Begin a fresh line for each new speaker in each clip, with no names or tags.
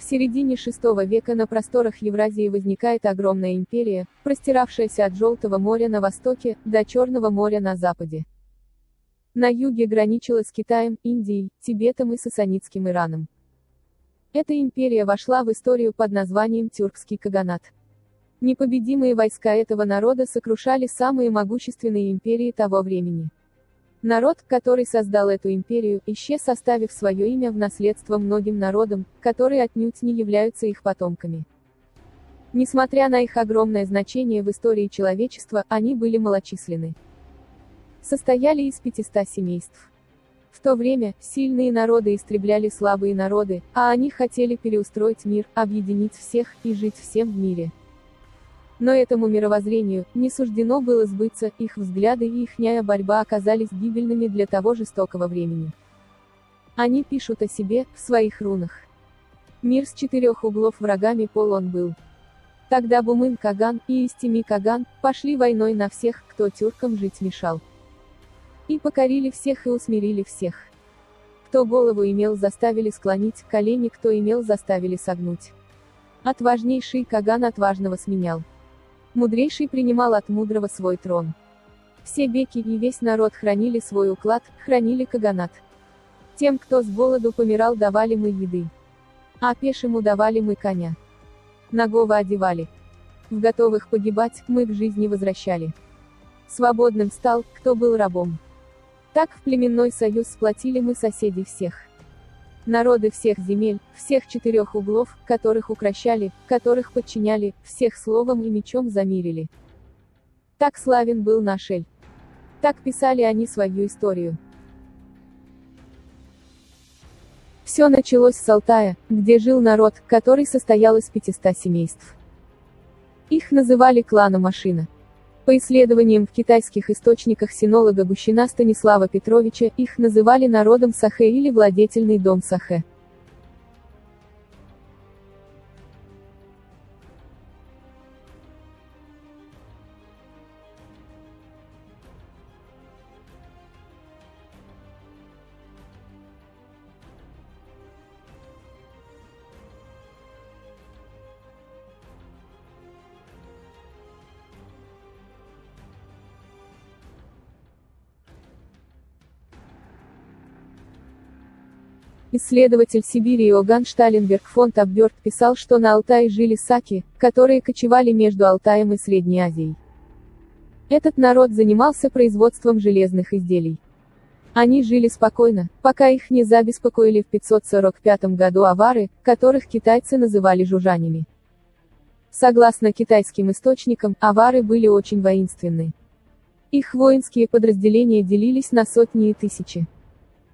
В середине VI века на просторах Евразии возникает огромная империя, простиравшаяся от Желтого моря на востоке, до Черного моря на западе. На юге граничила с Китаем, Индией, Тибетом и Сасанидским Ираном. Эта империя вошла в историю под названием Тюркский каганат. Непобедимые войска этого народа сокрушали самые могущественные империи того времени. Народ, который создал эту империю, исчез, оставив свое имя в наследство многим народам, которые отнюдь не являются их потомками. Несмотря на их огромное значение в истории человечества, они были малочисленны. Состояли из 500 семейств. В то время, сильные народы истребляли слабые народы, а они хотели переустроить мир, объединить всех, и жить всем в мире. Но этому мировоззрению не суждено было сбыться, их взгляды и ихняя борьба оказались гибельными для того жестокого времени. Они пишут о себе, в своих рунах. Мир с 4 углов врагами полон был. Тогда Бумын-Каган и Истеми-Каган пошли войной на всех, кто тюркам жить мешал. И покорили всех и усмирили всех. Кто голову имел, заставили склонить, колени кто имел, заставили согнуть. Отважнейший Каган отважного сменял. Мудрейший принимал от мудрого свой трон. Все беки и весь народ хранили свой уклад, хранили каганат. Тем, кто с голоду помирал, давали мы еды. А пешему давали мы коня. Нагого одевали. В готовых погибать, мы к жизни возвращали. Свободным стал, кто был рабом. Так в племенной союз сплотили мы соседей всех. Народы всех земель, всех 4 углов, которых укрощали, которых подчиняли, всех словом и мечом замирили. Так славен был наш Эль. Так писали они свою историю. Все началось с Алтая, где жил народ, который состоял из 500 семейств. Их называли кланом Ашина. По исследованиям в китайских источниках синолога Гущина Станислава Петровича, их называли народом Сахэ или владетельный дом Сахэ. Исследователь Сибири Иоганн Шталенберг фон Табберг писал, что на Алтае жили саки, которые кочевали между Алтаем и Средней Азией. Этот народ занимался производством железных изделий. Они жили спокойно, пока их не забеспокоили в 545 году авары, которых китайцы называли жужанями. Согласно китайским источникам, авары были очень воинственны. Их воинские подразделения делились на сотни и тысячи.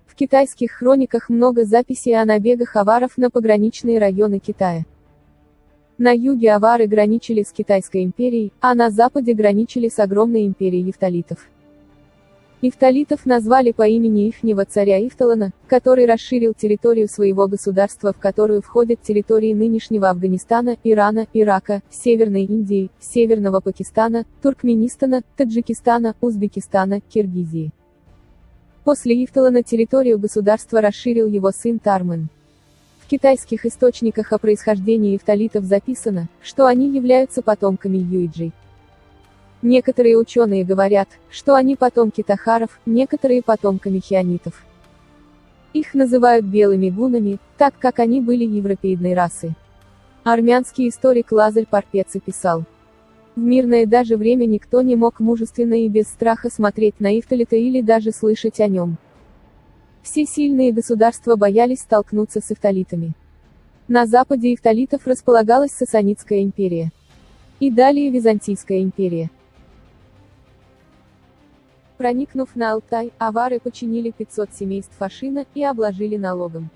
В китайских хрониках много записей о набегах аваров на пограничные районы Китая. На юге авары граничили с Китайской империей, а на западе граничили с огромной империей ифталитов. Ифталитов назвали по имени ихнего царя Ифталана, который расширил территорию своего государства, в которую входят территории нынешнего Афганистана, Ирана, Ирака, Северной Индии, Северного Пакистана, Туркменистана, Таджикистана, Узбекистана, Киргизии. После Ифталана территорию государства расширил его сын Тарман. В китайских источниках о происхождении ифталитов записано, что они являются потомками юйджи. Некоторые ученые говорят, что они потомки тахаров, некоторые потомками хионитов. Их называют белыми гунами, так как они были европеидной расы. Армянский историк Лазарь Парпеци писал: в мирное даже время никто не мог мужественно и без страха смотреть на ифталита или даже слышать о нем. Все сильные государства боялись столкнуться с ифталитами. На западе ифталитов располагалась Сасанидская империя. И далее Византийская империя. Проникнув на Алтай, авары подчинили 500 семейств Ашина и обложили налогом.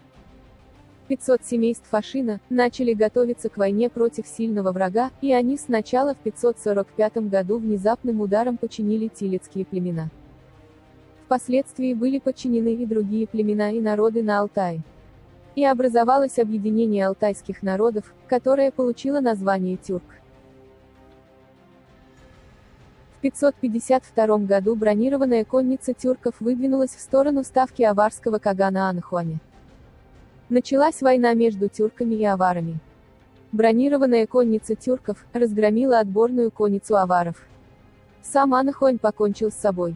500 семейств Ашина начали готовиться к войне против сильного врага, и они сначала в 545 году внезапным ударом подчинили тилецкие племена. Впоследствии были подчинены и другие племена и народы на Алтае. И образовалось объединение алтайских народов, которое получило название тюрк. В 552 году бронированная конница тюрков выдвинулась в сторону ставки аварского кагана Анахуани. Началась война между тюрками и аварами. Бронированная конница тюрков разгромила отборную конницу аваров. Сам Анахонь покончил с собой.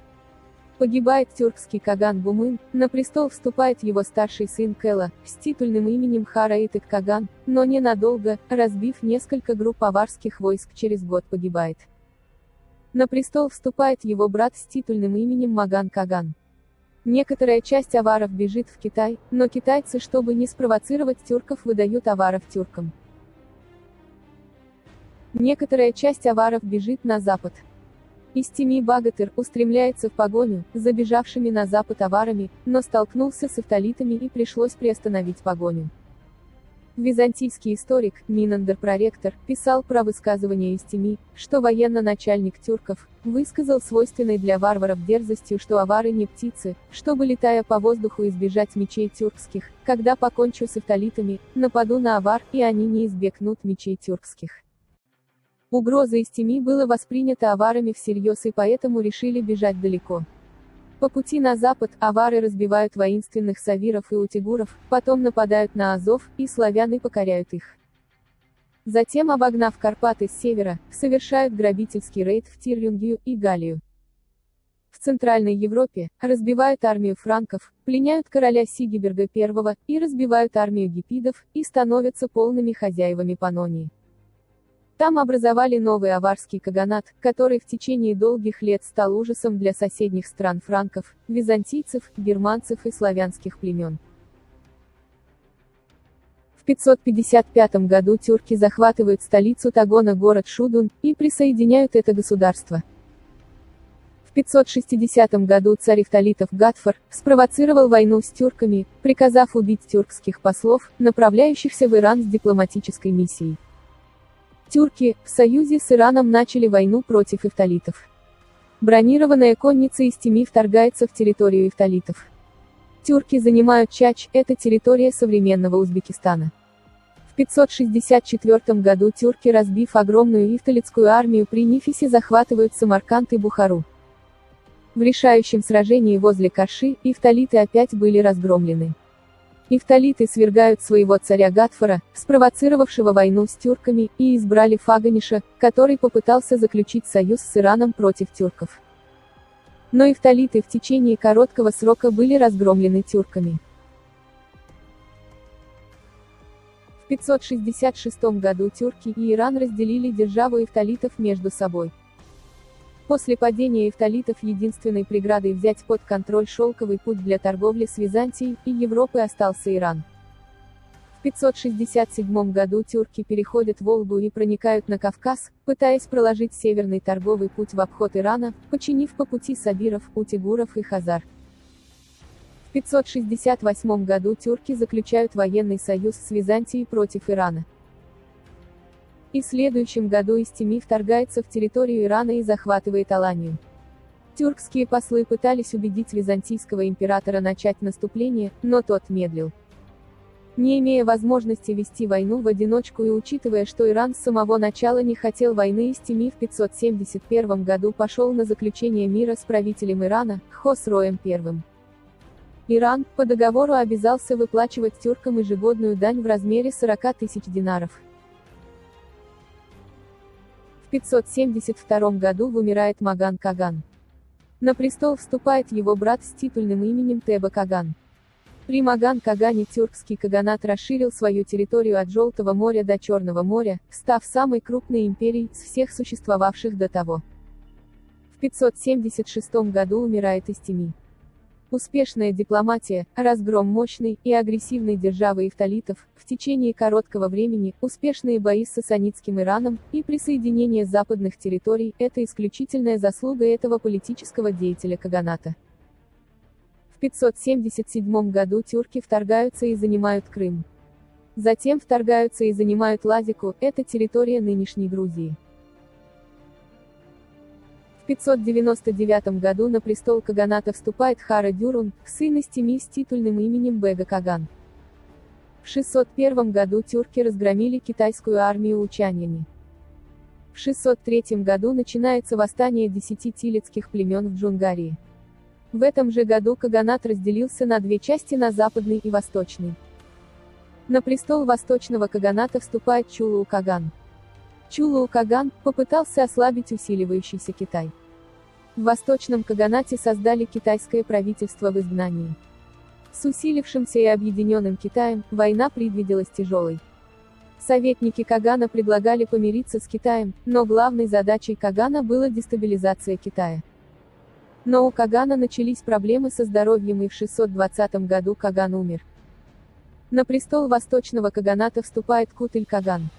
Погибает тюркский Каган Бумын, на престол вступает его старший сын Кэла, с титульным именем Хараитык Каган, но ненадолго, разбив несколько групп аварских войск, через год погибает. На престол вступает его брат с титульным именем Маган Каган. Некоторая часть аваров бежит в Китай, но китайцы, чтобы не спровоцировать тюрков, выдают аваров тюркам. Некоторая часть аваров бежит на запад. Истеми Багатыр устремляется в погоню за бежавшими на запад аварами, но столкнулся с эфталитами и пришлось приостановить погоню. Византийский историк Минандр Проректор писал про высказывание Истеми, что военно-начальник тюрков высказал свойственной для варваров дерзостью, что авары не птицы, чтобы, летая по воздуху, избежать мечей тюркских. Когда покончу с эфталитами, нападу на авар, и они не избегнут мечей тюркских. Угроза Истеми была воспринята аварами всерьез, и поэтому решили бежать далеко. По пути на запад, авары разбивают воинственных савиров и утигуров, потом нападают на Азов, и славяне покоряют их. Затем, обогнав Карпаты с севера, совершают грабительский рейд в Тирлингию и Галлию. В Центральной Европе разбивают армию франков, пленяют короля Сигиберда I, и разбивают армию гепидов, и становятся полными хозяевами Панонии. Там образовали новый аварский каганат, который в течение долгих лет стал ужасом для соседних стран франков, византийцев, германцев и славянских племен. В 555 году тюрки захватывают столицу Тагона, город Шудун, и присоединяют это государство. В 560 году царь эфталитов Гатфар спровоцировал войну с тюрками, приказав убить тюркских послов, направляющихся в Иран с дипломатической миссией. Тюрки, в союзе с Ираном, начали войну против эфталитов. Бронированная конница Истеми вторгается в территорию эфталитов. Тюрки занимают Чач, это территория современного Узбекистана. В 564 году тюрки, разбив огромную эфталитскую армию при Нифисе, захватывают Самарканд и Бухару. В решающем сражении возле Карши, эфталиты опять были разгромлены. Эфталиты свергают своего царя Гатфара, спровоцировавшего войну с тюрками, и избрали Фаганиша, который попытался заключить союз с Ираном против тюрков. Но эфталиты в течение короткого срока были разгромлены тюрками. В 566 году тюрки и Иран разделили державу эфталитов между собой. После падения эфталитов единственной преградой взять под контроль шелковый путь для торговли с Византией и Европой остался Иран. В 567 году тюрки переходят Волгу и проникают на Кавказ, пытаясь проложить северный торговый путь в обход Ирана, починив по пути сабиров, утигуров и хазар. В 568 году тюрки заключают военный союз с Византией против Ирана. И в следующем году Истеми вторгается в территорию Ирана и захватывает Аланию. Тюркские послы пытались убедить византийского императора начать наступление, но тот медлил. Не имея возможности вести войну в одиночку и учитывая, что Иран с самого начала не хотел войны, Истеми в 571 году пошел на заключение мира с правителем Ирана, Хосроем I. Иран, по договору, обязался выплачивать тюркам ежегодную дань в размере 40 тысяч динаров. В 572 году умирает Маган Каган. На престол вступает его брат с титульным именем Теба Каган. При Маган Кагане тюркский каганат расширил свою территорию от Желтого моря до Черного моря, став самой крупной империей из всех существовавших до того. В 576 году умирает Истеми. Успешная дипломатия, разгром мощной и агрессивной державы эфталитов, в течение короткого времени, успешные бои с сасанидским Ираном, и присоединение западных территорий – это исключительная заслуга этого политического деятеля каганата. В 577 году тюрки вторгаются и занимают Крым. Затем вторгаются и занимают Лазику, это территория нынешней Грузии. В 599 году на престол каганата вступает Хара Дюрун, сын Истеми с титульным именем Бега Каган. В 601 году тюрки разгромили китайскую армию у Чаньяни. В 603 году начинается восстание 10 тилецких племен в Джунгарии. В этом же году каганат разделился на две части, на западный и восточный. На престол Восточного Каганата вступает Чулу-Каган. Чулу-Каган попытался ослабить усиливающийся Китай. В Восточном Каганате создали китайское правительство в изгнании. С усилившимся и объединенным Китаем, война предвиделась тяжелой. Советники Кагана предлагали помириться с Китаем, но главной задачей Кагана была дестабилизация Китая. Но у Кагана начались проблемы со здоровьем, и в 620 году Каган умер. На престол Восточного Каганата вступает Кутыль-Каган.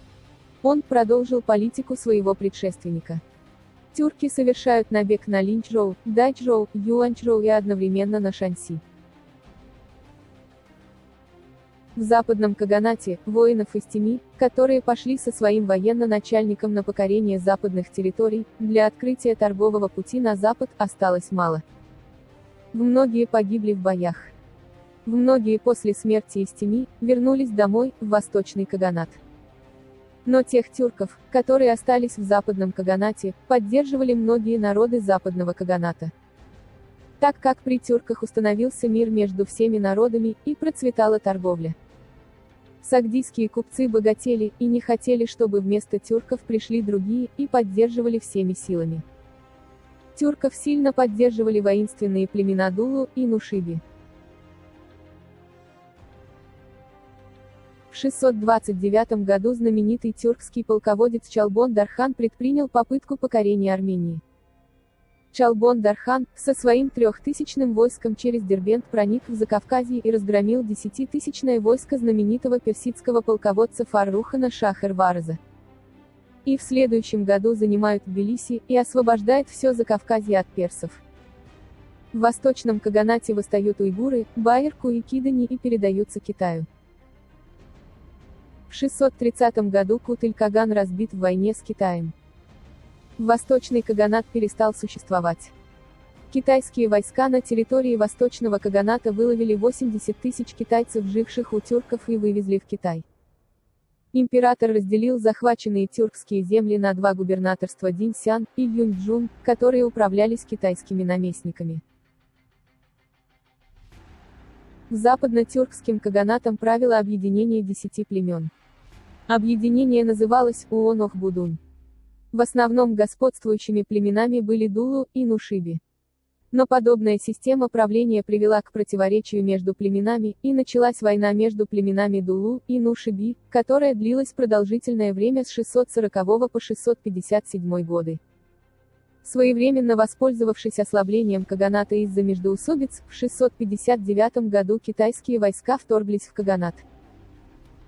Он продолжил политику своего предшественника. Тюрки совершают набег на Линчжоу, Дайчжоу, Юаньчжоу и одновременно на Шанси. В Западном Каганате, воинов из Тими, которые пошли со своим военно-начальником на покорение западных территорий, для открытия торгового пути на запад, осталось мало. Многие погибли в боях. Многие после смерти из Тими вернулись домой, в Восточный Каганат. Но тех тюрков, которые остались в Западном Каганате, поддерживали многие народы Западного Каганата. Так как при тюрках установился мир между всеми народами, и процветала торговля. Сагдийские купцы богатели, и не хотели, чтобы вместо тюрков пришли другие, и поддерживали всеми силами. Тюрков сильно поддерживали воинственные племена Дулу и Нушиби. В 629 году знаменитый тюркский полководец Чалбон-Дархан предпринял попытку покорения Армении. Чалбон-Дархан, со своим 3000-ным войском через Дербент проник в Закавказье и разгромил 10-тысячное войско знаменитого персидского полководца Фаррухана Шах-эр-Вараза. И в следующем году занимают Тбилиси, и освобождает все Закавказье от персов. В Восточном Каганате восстают уйгуры, Байырку и Кидани и передаются Китаю. В 630 году Кутыль-Каган разбит в войне с Китаем. Восточный Каганат перестал существовать. Китайские войска на территории Восточного Каганата выловили 80 тысяч китайцев, живших у тюрков, и вывезли в Китай. Император разделил захваченные тюркские земли на два губернаторства Динсян и Юньчжун, которые управлялись китайскими наместниками. Западно-тюркским каганатом правило объединение 10 племен. Объединение называлось Уонох-Будун. В основном господствующими племенами были Дулу и Нушиби. Но подобная система правления привела к противоречию между племенами, и началась война между племенами Дулу и Нушиби, которая длилась продолжительное время с 640 по 657 годы. Своевременно воспользовавшись ослаблением каганата из-за междоусобиц, в 659 году китайские войска вторглись в каганат.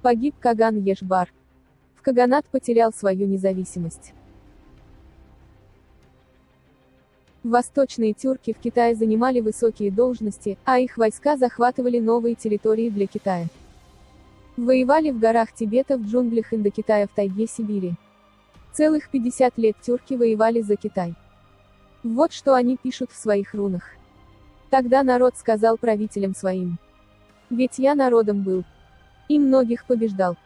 Погиб Каган Ешбар. В каганат потерял свою независимость. Восточные тюрки в Китае занимали высокие должности, а их войска захватывали новые территории для Китая. Воевали в горах Тибета, в джунглях Индокитая, в тайге Сибири. Целых 50 лет тюрки воевали за Китай. Вот что они пишут в своих рунах. Тогда народ сказал правителям своим: «Ведь я народом был. И многих побеждал.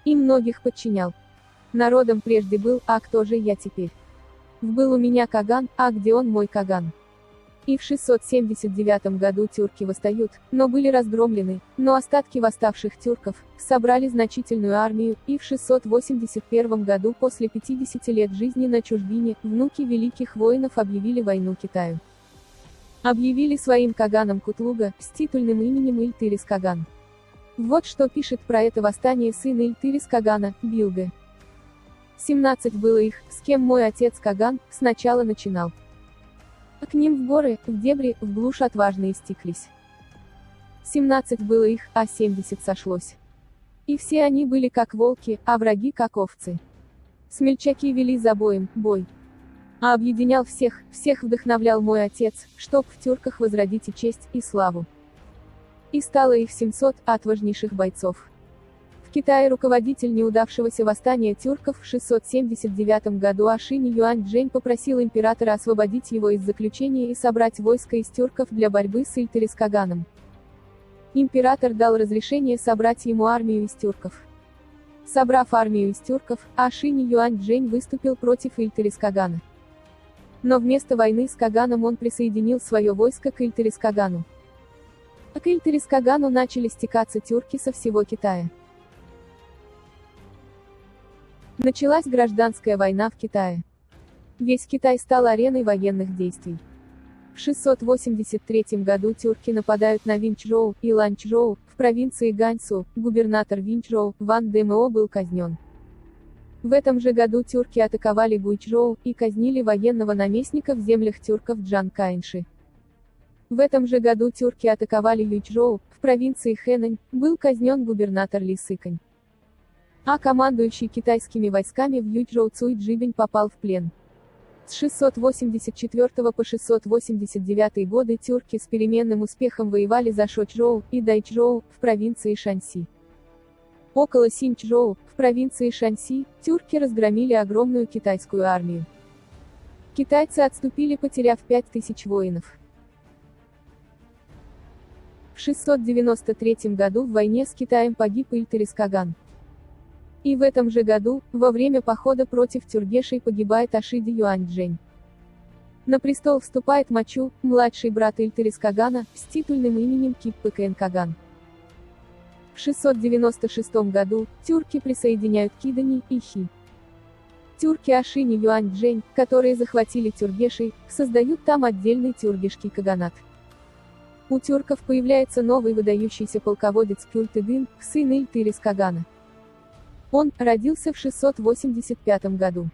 И многих подчинял. Народом прежде был, а кто же я теперь? Был у меня Каган, а где он, мой Каган?» И в 679 году тюрки восстают, но были разгромлены, но остатки восставших тюрков собрали значительную армию, и в 681 году, после 50 лет жизни на чужбине, внуки великих воинов объявили войну Китаю. Объявили своим Каганом Кутлуга, с титульным именем Ильтырис Каган. Вот что пишет про это восстание сын Ильтырис Кагана, Билга. 17 было их, с кем мой отец Каган сначала начинал. А к ним в горы, в дебри, в глушь отважные стеклись. 17 было их, а 70 сошлось. И все они были как волки, а враги как овцы. Смельчаки вели за боем, бой. А объединял всех, всех вдохновлял мой отец, чтоб в тюрках возродить и честь, и славу. И стало их 700 отважнейших бойцов. В Китае руководитель неудавшегося восстания тюрков в 679 году Ашини Юань-Джень попросил императора освободить его из заключения и собрать войско из тюрков для борьбы с Ильтырис Каганом. Император дал разрешение собрать ему армию из тюрков. Собрав армию из тюрков, Ашини Юань-Джень выступил против Ильтырис Кагана. Но вместо войны с Каганом он присоединил свое войско к Ильтырис Кагану. А к Ильтырис Кагану начали стекаться тюрки со всего Китая. Началась гражданская война в Китае. Весь Китай стал ареной военных действий. В 683 году тюрки нападают на Винчжоу и Ланчжоу, в провинции Ганьсу, губернатор Винчжоу, Ван Дэмэо был казнен. В этом же году тюрки атаковали Гуйчжоу и казнили военного наместника в землях тюрков Джан Каинши. В этом же году тюрки атаковали Юйчжоу, в провинции Хэнань, был казнен губернатор Ли Сыкань. А командующий китайскими войсками в Юйчжоу Цуй Джибень попал в плен. С 684 по 689 годы тюрки с переменным успехом воевали за Шочжоу и Дайчжоу, в провинции Шаньси. Около Синьчжоу, в провинции Шаньси, тюрки разгромили огромную китайскую армию. Китайцы отступили, потеряв 5000 воинов. В 693 году в войне с Китаем погиб Ильтарис Каган. И в этом же году, во время похода против тюргешей, погибает Ашиди Юаньчжэнь. На престол вступает Мачу, младший брат Ильтарис Кагана, с титульным именем Киппыкэн Каган. В 696 году, тюрки присоединяют Кидани и Хи. Тюрки Ашини Юаньчжэнь, которые захватили тюргешей, создают там отдельный тюргешский каганат. У тюрков появляется новый выдающийся полководец Кюльтыгын, сын Ильтарис Кагана. Он родился в 685 году.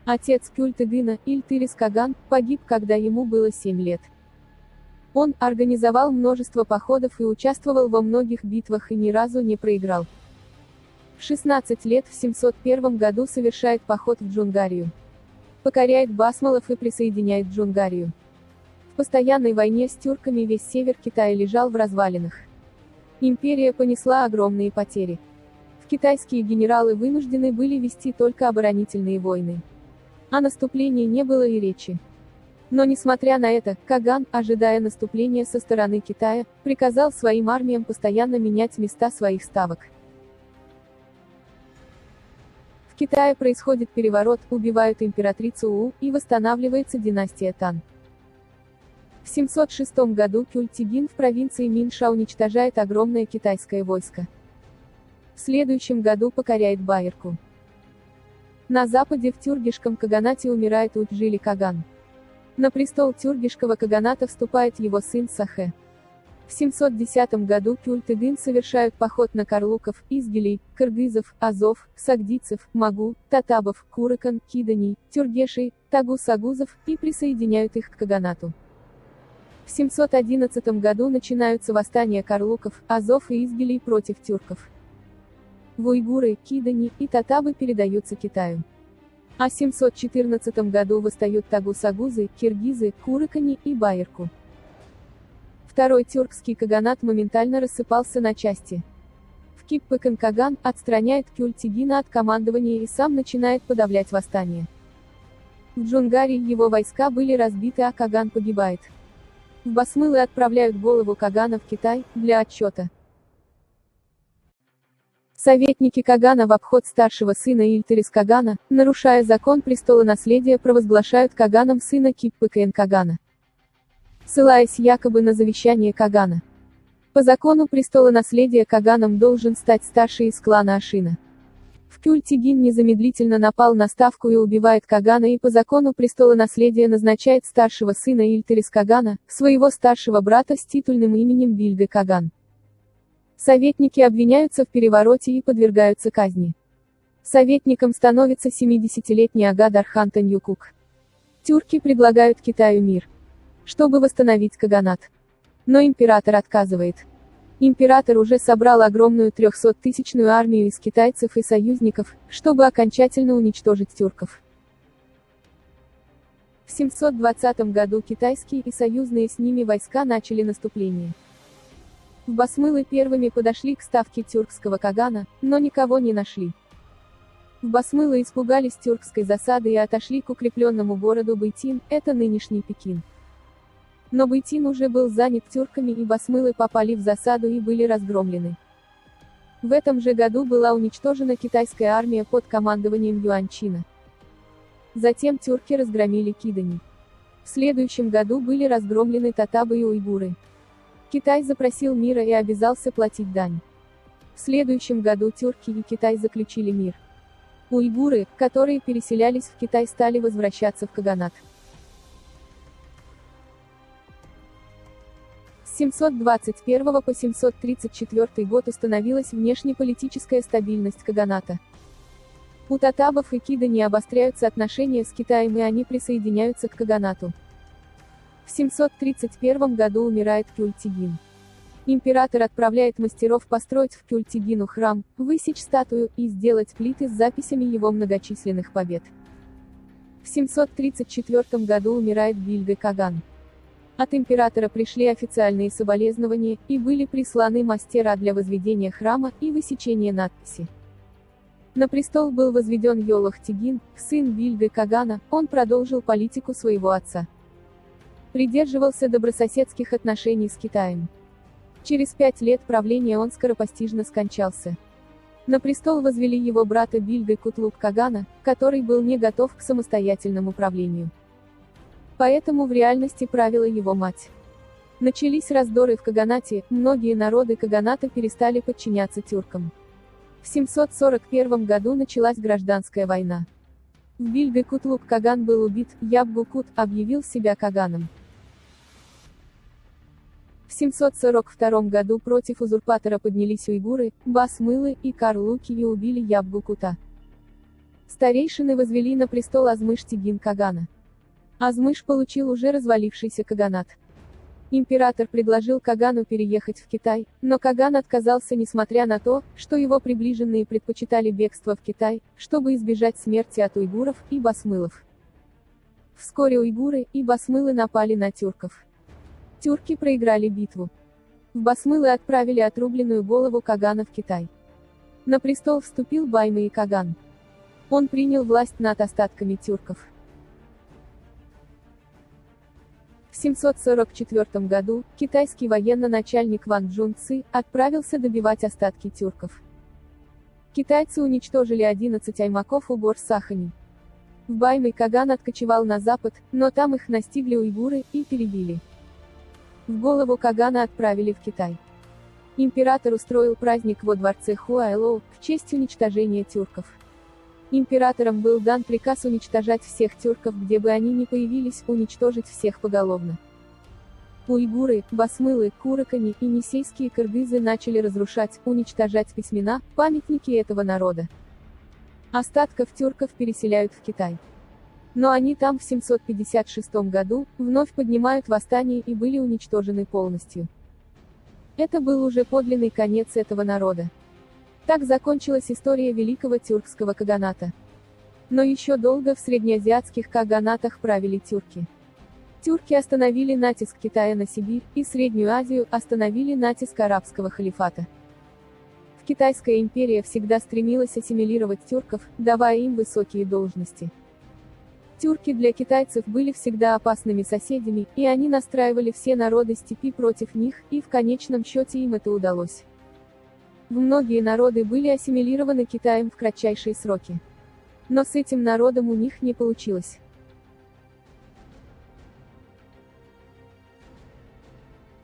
Отец Кюльтыгына, Ильтарис Каган, погиб, когда ему было 7 лет. Он организовал множество походов и участвовал во многих битвах и ни разу не проиграл. В 16 лет в 701 году совершает поход в Джунгарию. Покоряет басмалов и присоединяет Джунгарию. В постоянной войне с тюрками весь север Китая лежал в развалинах. Империя понесла огромные потери. Китайские генералы вынуждены были вести только оборонительные войны. О наступлении не было и речи. Но несмотря на это, Каган, ожидая наступления со стороны Китая, приказал своим армиям постоянно менять места своих ставок. В Китае происходит переворот, убивают императрицу У, и восстанавливается династия Тан. В 706 году Кюльтигин в провинции Минша уничтожает огромное китайское войско. В следующем году покоряет Байерку. На западе в тюргешском каганате умирает Уджили Каган. На престол тюргешского каганата вступает его сын Сахэ. В 710 году Кюльтыгын совершают поход на карлуков, изгилей, кыргызов, азов, сагдийцев, магу, татабов, курыкан, киданей, тюргешей, тагу-сагузов и присоединяют их к каганату. В 711 году начинаются восстания карлуков, азов и изгилей против тюрков. Уйгуры, кидани и татабы передаются Китаю. А в 714 году восстают тагу-сагузы, киргизы, курыкани и байерку. Второй тюркский каганат моментально рассыпался на части. В Киппыкэн Каган отстраняет Кюльтигина от командования и сам начинает подавлять восстание. В Джунгарии его войска были разбиты, а Каган погибает. В басмылы отправляют голову Кагана в Китай, для отчета. Советники Кагана в обход старшего сына Ильтарис Кагана, нарушая закон престолонаследия, провозглашают Каганом сына Киппыкэн Кагана, ссылаясь якобы на завещание Кагана. По закону престолонаследия Каганом должен стать старший из клана Ашина. Кюльтигин незамедлительно напал на ставку и убивает Кагана, и по закону престолонаследия назначает старшего сына Ильтарис Кагана, своего старшего брата с титульным именем Вильга Каган. Советники обвиняются в перевороте и подвергаются казни. Советником становится 70-летний ага Дархан Таньюкук. Тюрки предлагают Китаю мир, чтобы восстановить каганат. Но император отказывает. Император уже собрал огромную 300-тысячную армию из китайцев и союзников, чтобы окончательно уничтожить тюрков. В 720 году китайские и союзные с ними войска начали наступление. Басмылы первыми подошли к ставке тюркского кагана, но никого не нашли. Басмылы испугались тюркской засады и отошли к укрепленному городу Бэйтин, это нынешний Пекин. Но Бэйтин уже был занят тюрками, и басмылы попали в засаду и были разгромлены. В этом же году была уничтожена китайская армия под командованием Юаньчина. Затем тюрки разгромили Кидани. В следующем году были разгромлены татабы и уйгуры. Китай запросил мира и обязался платить дань. В следующем году тюрки и Китай заключили мир. Уйгуры, которые переселялись в Китай, стали возвращаться в Каганат. С 721 по 734 год установилась внешнеполитическая стабильность Каганата. У татабов и кида не обостряются отношения с Китаем, и они присоединяются к Каганату. В 731 году умирает Кюльтигин. Император отправляет мастеров построить в Кюльтигину храм, высечь статую и сделать плиты с записями его многочисленных побед. В 734 году умирает Бильга Каган. От императора пришли официальные соболезнования, и были присланы мастера для возведения храма и высечения надписи. На престол был возведен Йолох-Тигин, сын Бильга Кагана, он продолжил политику своего отца. Придерживался добрососедских отношений с Китаем. Через 5 лет правления он скоропостижно скончался. На престол возвели его брата Бильга Кутлук Кагана, который был не готов к самостоятельному правлению. Поэтому в реальности правила его мать. Начались раздоры в Каганате, многие народы Каганата перестали подчиняться тюркам. В 741 году началась гражданская война. В Бильга Кутлук Каган был убит, Ябгу-Кут объявил себя Каганом. В 742 году против узурпатора поднялись уйгуры, Басмылы и Карлуки и убили Ябгу-Кута. Старейшины возвели на престол Азмыш-Тигин Кагана. Азмыш получил уже развалившийся Каганат. Император предложил Кагану переехать в Китай, но Каган отказался, несмотря на то, что его приближенные предпочитали бегство в Китай, чтобы избежать смерти от уйгуров и басмылов. Вскоре уйгуры и басмылы напали на тюрков. Тюрки проиграли битву. В басмылы отправили отрубленную голову Кагана в Китай. На престол вступил Баймы и Каган. Он принял власть над остатками тюрков. В 744 году, китайский военно-начальник Ван Чжун Ци отправился добивать остатки тюрков. Китайцы уничтожили 11 аймаков у гор Сахани. В Баймы Каган откочевал на запад, но там их настигли уйгуры и перебили. В голову Кагана отправили в Китай. Император устроил праздник во дворце Хуайлоу в честь уничтожения тюрков. Императором был дан приказ уничтожать всех тюрков, где бы они ни появились, уничтожить всех поголовно. Уйгуры, басмылы, куракани и несейские кыргызы начали разрушать, уничтожать письмена, памятники этого народа. Остатков тюрков переселяют в Китай. Но они там в 756 году вновь поднимают восстание и были уничтожены полностью. Это был уже подлинный конец этого народа. Так закончилась история Великого Тюркского Каганата. Но еще долго в среднеазиатских каганатах правили тюрки. Тюрки остановили натиск Китая на Сибирь, и Среднюю Азию остановили натиск арабского халифата. Китайская империя всегда стремилась ассимилировать тюрков, давая им высокие должности. Тюрки для китайцев были всегда опасными соседями, и они настраивали все народы степи против них, и в конечном счете им это удалось. Многие народы были ассимилированы Китаем в кратчайшие сроки. Но с этим народом у них не получилось.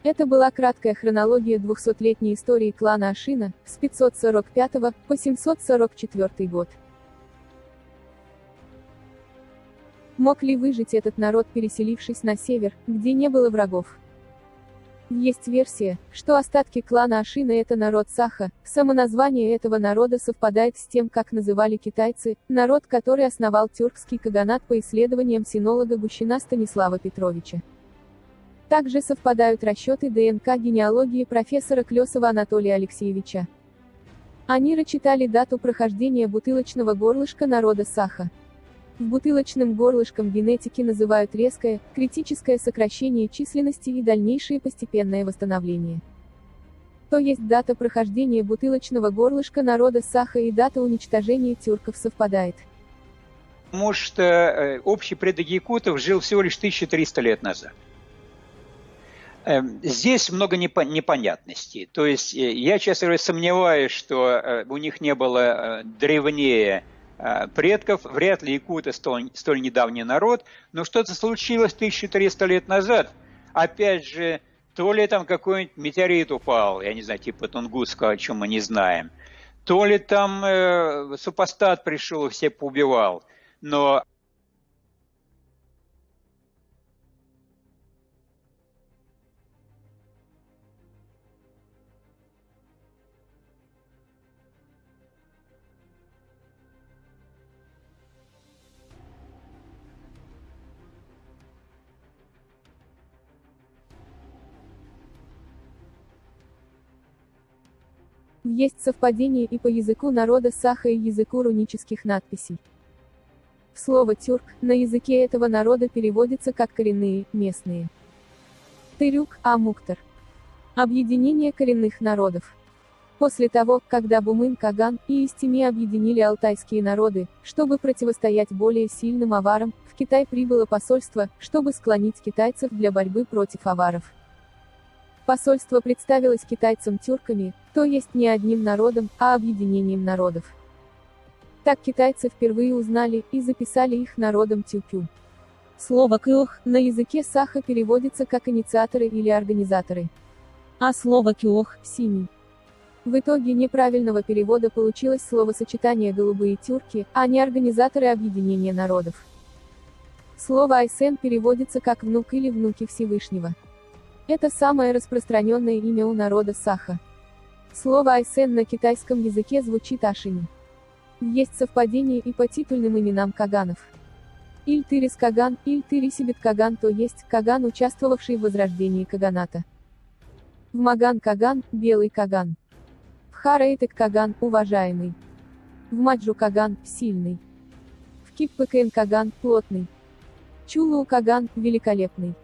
Это была краткая хронология 200-летней истории клана Ашина, с 545 по 744 год. Мог ли выжить этот народ, переселившись на север, где не было врагов? Есть версия, что остатки клана Ашина — это народ Саха. Само название этого народа совпадает с тем, как называли китайцы, народ, который основал тюркский каганат по исследованиям синолога Гущина Станислава Петровича. Также совпадают расчеты ДНК генеалогии профессора Клесова Анатолия Алексеевича. Они рассчитали дату прохождения бутылочного горлышка народа Саха. В бутылочным горлышком генетики называют резкое, критическое сокращение численности и дальнейшее постепенное восстановление. То есть дата прохождения бутылочного горлышка народа Саха и дата уничтожения тюрков совпадает.
Потому что общий предок якутов жил всего лишь 1300 лет назад. Здесь много непонятностей. То есть я, честно говоря, сомневаюсь, что у них не было древнее предков, вряд ли якуты столь недавний народ, но что-то случилось 1300 лет назад. Опять же, то ли там какой-нибудь метеорит упал, я не знаю, типа Тунгусского, о чем мы не знаем, то ли там супостат пришел и всех поубивал, но
Есть совпадение и по языку народа саха и языку рунических надписей. Слово «тюрк» на языке этого народа переводится как «коренные», «местные». Тырюк, Амуктар. Объединение коренных народов. После того, когда Бумын, Каган и Истеми объединили алтайские народы, чтобы противостоять более сильным аварам, в Китай прибыло посольство, чтобы склонить китайцев для борьбы против аваров. Посольство представилось китайцам тюрками, то есть не одним народом, а объединением народов. Так китайцы впервые узнали и записали их народом тюркю. Слово «кёх» на языке саха переводится как «инициаторы» или «организаторы». А слово «кёх» – «синий». В итоге неправильного перевода получилось словосочетание «голубые тюрки», а не «организаторы объединения народов». Слово «айсен» переводится как «внук» или «внуки Всевышнего». Это самое распространенное имя у народа саха. Слово «айсен» на китайском языке звучит «ашини». Есть совпадение и по титульным именам каганов. Ильтырис Каган, Ильтырисибет Каган, то есть Каган, участвовавший в возрождении Каганата. В Маган Каган, белый Каган. В Хараитек Каган, уважаемый. В Маджу Каган, сильный. В Киппекэн Каган, плотный. Чулу Каган, великолепный.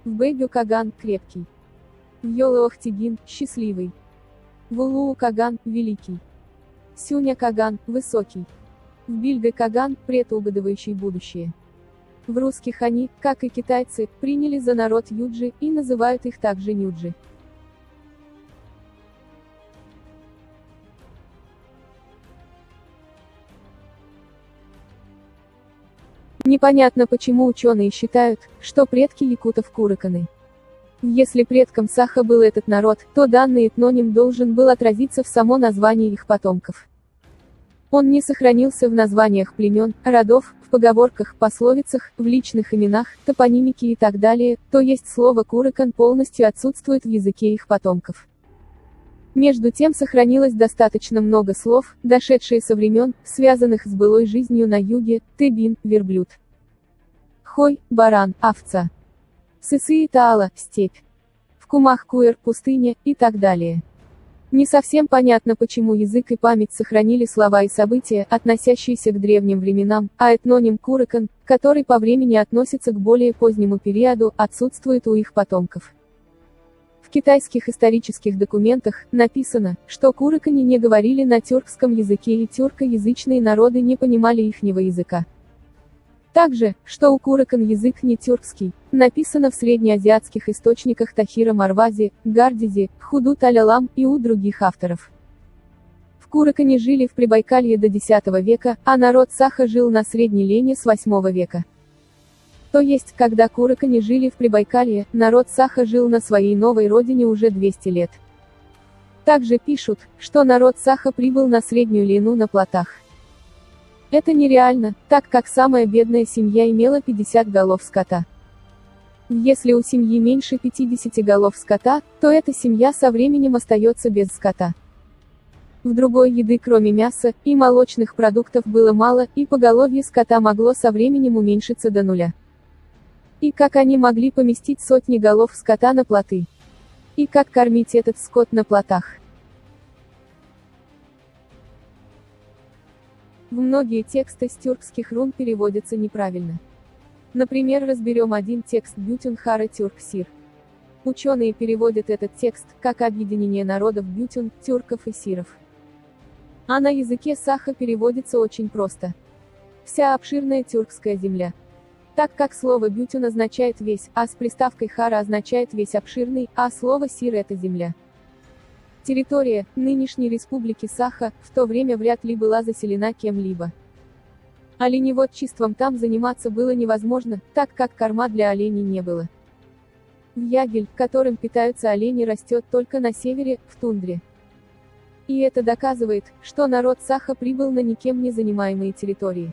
В Бэйгю Каган, крепкий. В Йолоохтигин, счастливый. В Улуу Каган, великий. Сюня Каган, высокий. В Бильгэ Каган, предугадывающий будущее. В русских они, как и китайцы, приняли за народ юджи и называют их также нюджи. Непонятно, почему ученые считают, что предки якутов кураканы. Если предком саха был этот народ, то данный этноним должен был отразиться в само название их потомков. Он не сохранился в названиях племен, родов, в поговорках, пословицах, в личных именах, топонимике и так далее, то есть слово «куракан» полностью отсутствует в языке их потомков. Между тем сохранилось достаточно много слов, дошедшие со времен, связанных с былой жизнью на юге: тебин, верблюд. Хой, баран, овца. Сысы и Таала, степь. В Кумах-Куэр, пустыня, и так далее. Не совсем понятно, почему язык и память сохранили слова и события, относящиеся к древним временам, а этноним «куракан», который по времени относится к более позднему периоду, отсутствует у их потомков. В китайских исторических документах написано, что куракани не говорили на тюркском языке и тюркоязычные народы не понимали ихнего языка. Также, что у куракан язык не тюркский, написано в среднеазиатских источниках Тахира Марвази, Гардизи, Худут Алялам и у других авторов. В куракане жили в Прибайкалье до X века, а народ саха жил на Средней Лене с VIII века. То есть, когда куракани жили в Прибайкалье, народ саха жил на своей новой родине уже 200 лет. Также пишут, что народ саха прибыл на Среднюю Лену на плотах. Это нереально, так как самая бедная семья имела 50 голов скота. Если у семьи меньше 50 голов скота, то эта семья со временем остается без скота. В другой еды кроме мяса и молочных продуктов было мало, и поголовье скота могло со временем уменьшиться до нуля. И как они могли поместить сотни голов скота на плоты? И как кормить этот скот на плотах? Многие тексты с тюркских рун переводятся неправильно. Например, разберем один текст Бютюн Хара Тюрк Сир. Ученые переводят этот текст как объединение народов Бютюн, тюрков и сиров. А на языке саха переводится очень просто. Вся обширная тюркская земля. Так как слово «бютюн» означает «весь», а с приставкой «хара» означает «весь обширный», а слово «сир» — это земля. Территория нынешней республики Саха в то время вряд ли была заселена кем-либо. Оленеводчеством там заниматься было невозможно, так как корма для оленей не было. Ягель, которым питаются олени, растет только на севере, в тундре. И это доказывает, что народ Саха прибыл на никем не занимаемые территории.